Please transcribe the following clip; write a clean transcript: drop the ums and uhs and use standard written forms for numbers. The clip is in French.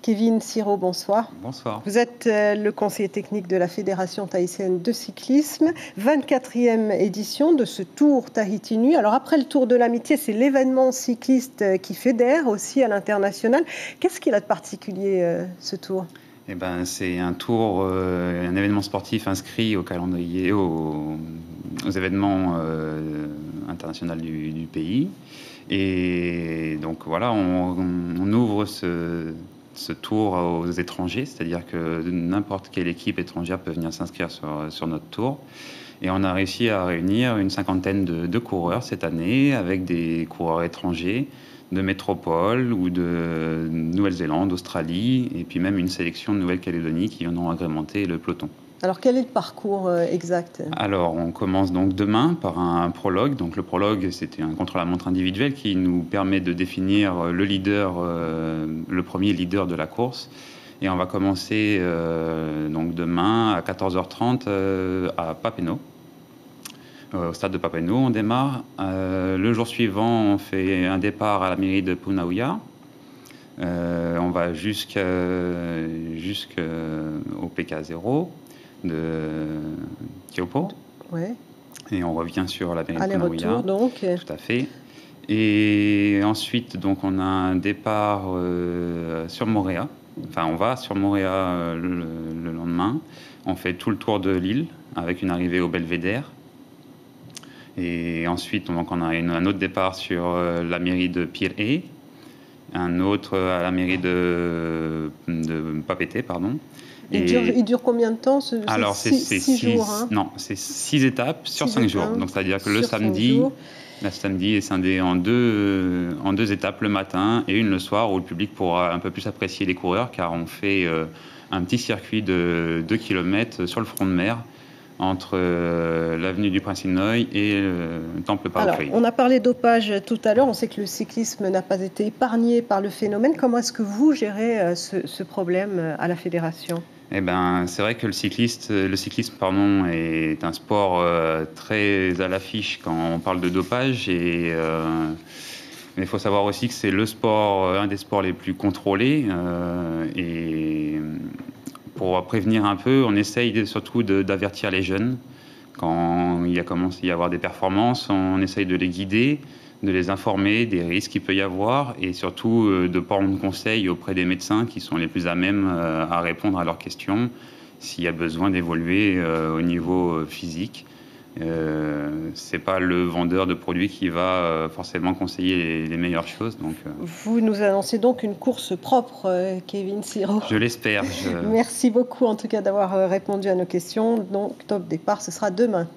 Kevin Siro, bonsoir. Bonsoir. Vous êtes le conseiller technique de la Fédération tahitienne de cyclisme, 24e édition de ce Tour Tahiti Nuit. Alors après le Tour de l'Amitié, c'est l'événement cycliste qui fédère aussi à l'international. Qu'est-ce qu'il a de particulier ce tour ? Eh ben, c'est un tour, un événement sportif inscrit au calendrier, aux événements internationaux du pays. Et donc voilà, on ouvre ce tour aux étrangers, c'est-à-dire que n'importe quelle équipe étrangère peut venir s'inscrire sur notre tour. Et on a réussi à réunir une cinquantaine de coureurs cette année, avec des coureurs étrangers de métropole ou de Nouvelle-Zélande, d'Australie, et puis même une sélection de Nouvelle-Calédonie qui en ont agrémenté le peloton. Alors quel est le parcours exact ? Alors on commence donc demain par un prologue. Donc le prologue, c'était un contre-la-montre individuel qui nous permet de définir le leader, le premier leader de la course. Et on va commencer donc demain à 14h30 à Papenno. Au stade de Papenno, on démarre. Le jour suivant, on fait un départ à la mairie de Punauia. On va jusqu'au PK0 de Tiopo. Ouais. Et on revient sur la mairie de Punauia. Donc. Tout à fait. Et ensuite, donc, on a un départ sur Moorea. Enfin, on va sur Moorea le lendemain. On fait tout le tour de l'île avec une arrivée au Belvédère. Et ensuite, donc, on a un autre départ sur la mairie de Pirée, un autre à la mairie de Papeete, pardon. Il dure combien de temps Alors, c'est 6 jours. Hein. Non, c'est 6 étapes sur 5 jours. Donc, c'est-à-dire que le samedi est scindé en deux étapes, le matin et une le soir, où le public pourra un peu plus apprécier les coureurs, car on fait un petit circuit de 2 km sur le front de mer, entre l'avenue du Prince-Inouï et le temple Paukei. Alors, on a parlé dopage tout à l'heure. On sait que le cyclisme n'a pas été épargné par le phénomène. Comment est-ce que vous gérez ce problème à la fédération ? Eh ben, c'est vrai que le cyclisme est un sport très à l'affiche quand on parle de dopage. Mais il faut savoir aussi que c'est un des sports les plus contrôlés. Et pour prévenir un peu, on essaye surtout d'avertir les jeunes. Quand il commence à y avoir des performances, on essaye de les guider, de les informer des risques qu'il peut y avoir, et surtout de prendre conseil auprès des médecins qui sont les plus à même à répondre à leurs questions s'il y a besoin d'évoluer au niveau physique. C'est pas le vendeur de produits qui va forcément conseiller les meilleures choses. Donc, Vous nous annoncez donc une course propre, Kevin Siro. Je l'espère. Merci beaucoup en tout cas d'avoir répondu à nos questions. Donc top départ, ce sera demain.